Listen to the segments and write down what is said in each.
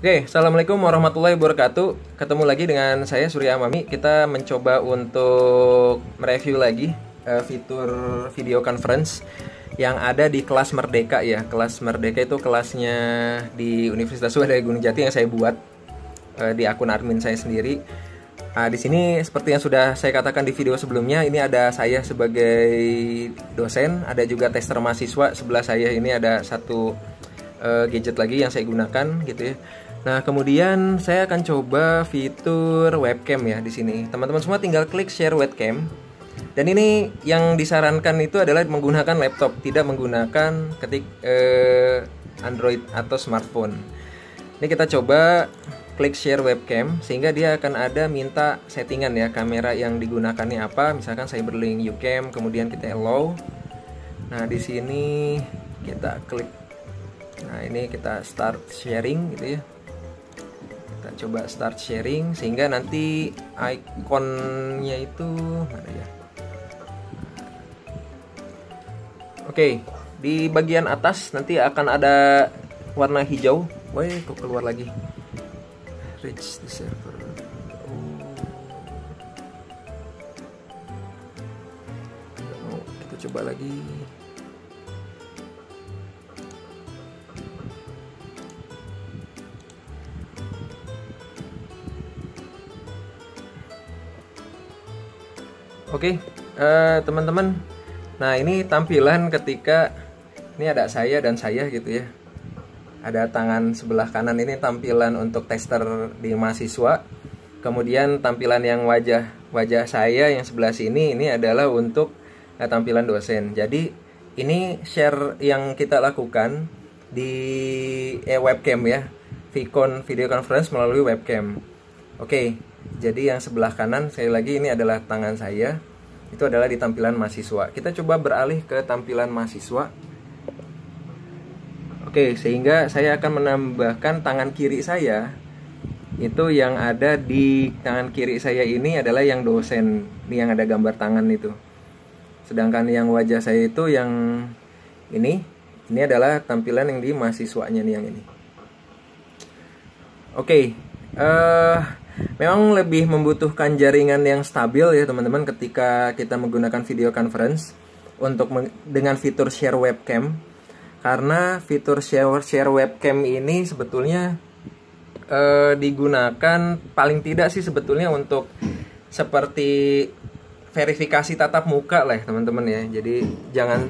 Oke, Assalamualaikum warahmatullahi wabarakatuh. Ketemu lagi dengan saya Surya Amami. Kita mencoba untuk mereview lagi fitur video conference yang ada di kelas Merdeka ya. Kelas Merdeka itu kelasnya di Universitas Swadaya Gunung Jati yang saya buat di akun admin saya sendiri. Nah, di sini seperti yang sudah saya katakan di video sebelumnya, ini ada saya sebagai dosen, ada juga tester mahasiswa. Sebelah saya ini ada satu gadget lagi yang saya gunakan gitu ya. Nah, kemudian saya akan coba fitur webcam ya di sini. Teman-teman semua tinggal klik share webcam. Dan ini yang disarankan itu adalah menggunakan laptop, tidak menggunakan Android atau smartphone. Ini kita coba klik share webcam sehingga dia akan ada minta settingan ya, kamera yang digunakannya apa. Misalkan saya berlink ucam, kemudian kita allow. Nah, di sini kita klik. Nah, ini kita start sharing gitu ya. Kita coba start sharing sehingga nanti ikonnya itu mana ya? Oke, di bagian atas nanti akan ada warna hijau. Woi, kok keluar lagi? Reach the server. Kita coba lagi. Oke, teman-teman. Nah, ini tampilan ketika ini ada saya dan saya gitu ya. Ada tangan sebelah kanan ini tampilan untuk tester di mahasiswa. Kemudian tampilan yang wajah saya yang sebelah sini ini adalah untuk tampilan dosen. Jadi ini share yang kita lakukan di webcam ya. Vicon video conference melalui webcam. Oke, jadi yang sebelah kanan sekali lagi ini adalah tangan saya. Itu adalah di tampilan mahasiswa. Kita coba beralih ke tampilan mahasiswa. Oke, sehingga saya akan menambahkan tangan kiri saya. Itu yang ada di tangan kiri saya ini adalah yang dosen. Ini yang ada gambar tangan itu. Sedangkan yang wajah saya itu yang ini adalah tampilan yang di mahasiswanya nih, yang ini. Oke, memang lebih membutuhkan jaringan yang stabil ya teman-teman ketika kita menggunakan video conference untuk dengan fitur share webcam, karena fitur share webcam ini sebetulnya digunakan paling tidak sih sebetulnya untuk seperti verifikasi tatap muka lah ya teman-teman ya. Jadi jangan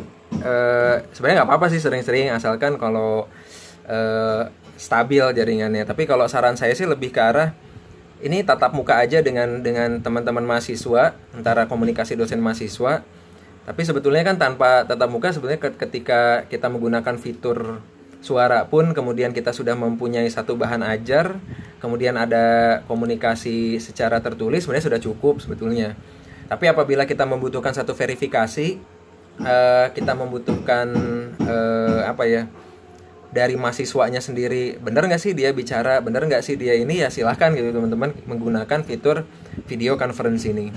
sebenarnya nggak apa-apa sih sering-sering asalkan kalau stabil jaringannya. Tapi kalau saran saya sih lebih ke arah ini tatap muka aja dengan teman-teman mahasiswa, antara komunikasi dosen mahasiswa. Tapi sebetulnya kan tanpa tatap muka sebetulnya ketika kita menggunakan fitur suara pun kemudian kita sudah mempunyai satu bahan ajar, kemudian ada komunikasi secara tertulis sebenarnya sudah cukup sebetulnya. Tapi apabila kita membutuhkan satu verifikasi, kita membutuhkan apa ya? Dari mahasiswanya sendiri, bener nggak sih dia bicara, bener nggak sih dia ini, ya silahkan gitu teman-teman menggunakan fitur video conference ini.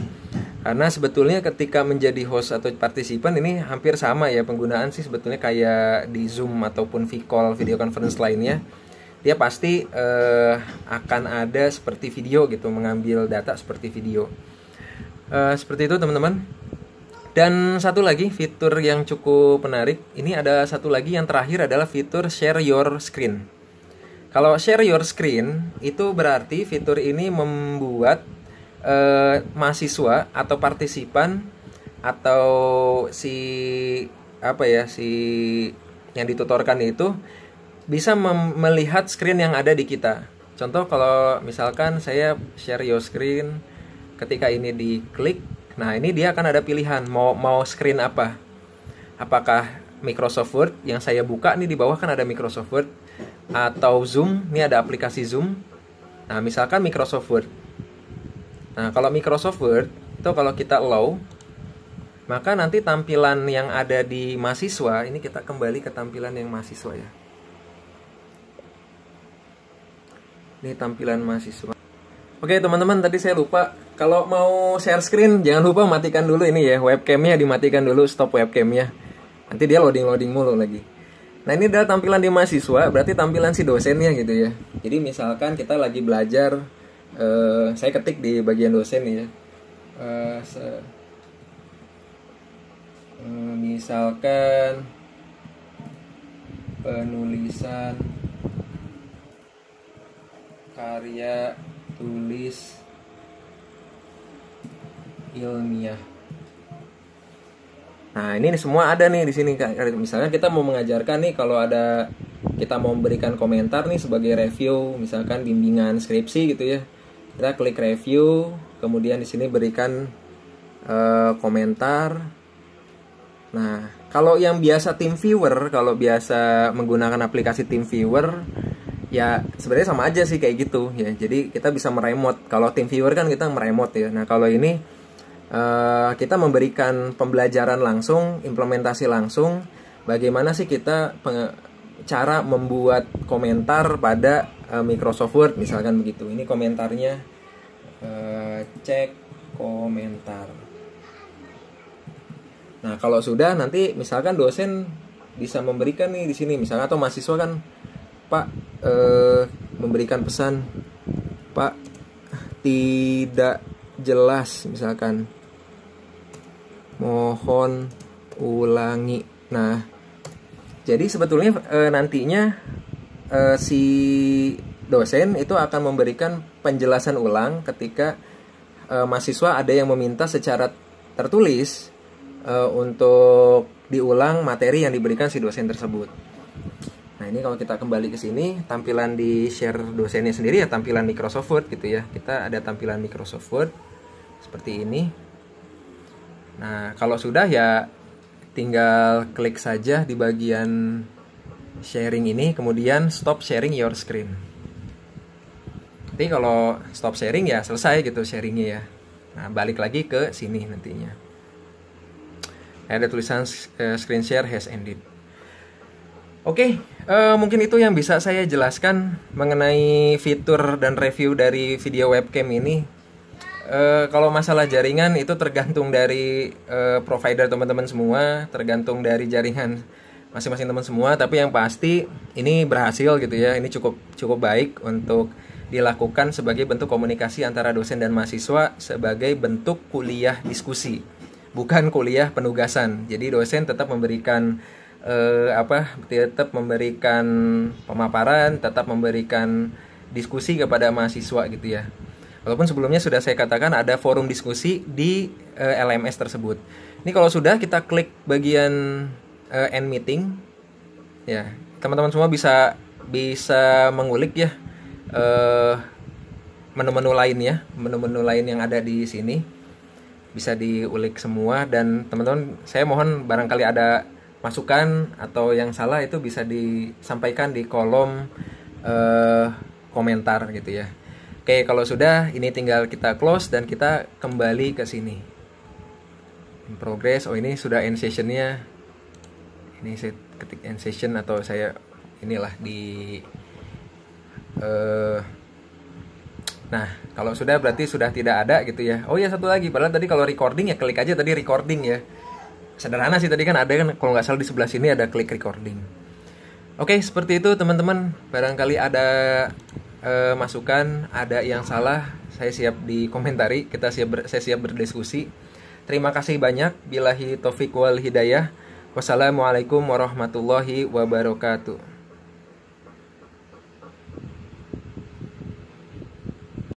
Karena sebetulnya ketika menjadi host atau partisipan ini hampir sama ya penggunaan sih sebetulnya kayak di Zoom ataupun Vcall video conference lainnya. Dia pasti akan ada seperti video gitu, mengambil data seperti video. Seperti itu teman-teman. Dan satu lagi fitur yang cukup menarik, ini ada satu lagi yang terakhir adalah fitur share your screen. Kalau share your screen itu berarti fitur ini membuat mahasiswa atau partisipan atau si yang ditutorkan itu bisa melihat screen yang ada di kita. Contoh kalau misalkan saya share your screen, ketika ini diklik. Nah, ini dia akan ada pilihan mau screen apa. Apakah Microsoft Word yang saya buka nih di bawah kan ada Microsoft Word, atau Zoom, ini ada aplikasi Zoom. Nah, misalkan Microsoft Word. Nah, kalau Microsoft Word itu kalau kita allow, maka nanti tampilan yang ada di mahasiswa, ini kita kembali ke tampilan yang mahasiswa ya. Ini tampilan mahasiswa. Oke teman-teman, tadi saya lupa, kalau mau share screen jangan lupa matikan dulu ini ya, webcamnya dimatikan dulu, stop webcamnya. Nanti dia loading mulu lagi. Nah ini adalah tampilan di mahasiswa, berarti tampilan si dosennya gitu ya. Jadi misalkan kita lagi belajar, saya ketik di bagian dosen nih ya. Misalkan penulisan karya tulis ilmiah. Nah ini semua ada nih di sini. Misalnya kita mau mengajarkan nih, kalau ada kita mau memberikan komentar nih sebagai review, misalkan bimbingan skripsi gitu ya, kita klik review, kemudian di sini berikan komentar. Nah kalau yang biasa TeamViewer, kalau biasa menggunakan aplikasi TeamViewer, ya sebenarnya sama aja sih kayak gitu ya. Jadi kita bisa meremote. Kalau TeamViewer kan kita meremote ya. Nah kalau ini kita memberikan pembelajaran langsung, implementasi langsung, bagaimana sih kita cara membuat komentar pada Microsoft Word misalkan begitu. Ini komentarnya, cek komentar. Nah kalau sudah, nanti misalkan dosen bisa memberikan nih di sini misalkan, atau mahasiswa kan, Pak, memberikan pesan, Pak, tidak jelas misalkan, mohon ulangi. Nah jadi sebetulnya nantinya si dosen itu akan memberikan penjelasan ulang ketika mahasiswa ada yang meminta secara tertulis untuk diulang materi yang diberikan si dosen tersebut. Nah ini kalau kita kembali ke sini, tampilan di share dosennya sendiri ya tampilan Microsoft Word gitu ya. Kita ada tampilan Microsoft Word seperti ini. Nah kalau sudah ya tinggal klik saja di bagian sharing ini, kemudian stop sharing your screen. Nanti kalau stop sharing ya selesai gitu sharingnya ya. Nah balik lagi ke sini nantinya. Ada tulisan screen share has ended. Oke, mungkin itu yang bisa saya jelaskan mengenai fitur dan review dari video webcam ini. Kalau masalah jaringan itu tergantung dari provider teman-teman semua, tergantung dari jaringan masing-masing teman semua. Tapi yang pasti ini berhasil gitu ya. Ini cukup baik untuk dilakukan sebagai bentuk komunikasi antara dosen dan mahasiswa, sebagai bentuk kuliah diskusi, bukan kuliah penugasan. Jadi dosen tetap memberikan tetap memberikan pemaparan, tetap memberikan diskusi kepada mahasiswa gitu ya. Walaupun sebelumnya sudah saya katakan ada forum diskusi di LMS tersebut. Ini kalau sudah kita klik bagian end meeting, ya teman-teman semua bisa mengulik ya menu-menu lainnya, menu-menu lain yang ada di sini bisa diulik semua. Dan teman-teman saya mohon barangkali ada masukan atau yang salah itu bisa disampaikan di kolom komentar gitu ya. Oke, kalau sudah ini tinggal kita close dan kita kembali ke sini. In progress. Oh ini sudah end sessionnya. Ini saya ketik end session atau saya inilah di nah kalau sudah berarti sudah tidak ada gitu ya. Oh ya satu lagi, padahal tadi kalau recording ya klik aja tadi recording ya. Sederhana sih, tadi kan ada kan kalau nggak salah di sebelah sini ada klik recording. Oke, seperti itu teman-teman. Barangkali ada masukan, ada yang salah, saya siap dikomentari, saya siap berdiskusi. Terima kasih banyak. Billahi taufiq wal hidayah. Wassalamualaikum warahmatullahi wabarakatuh.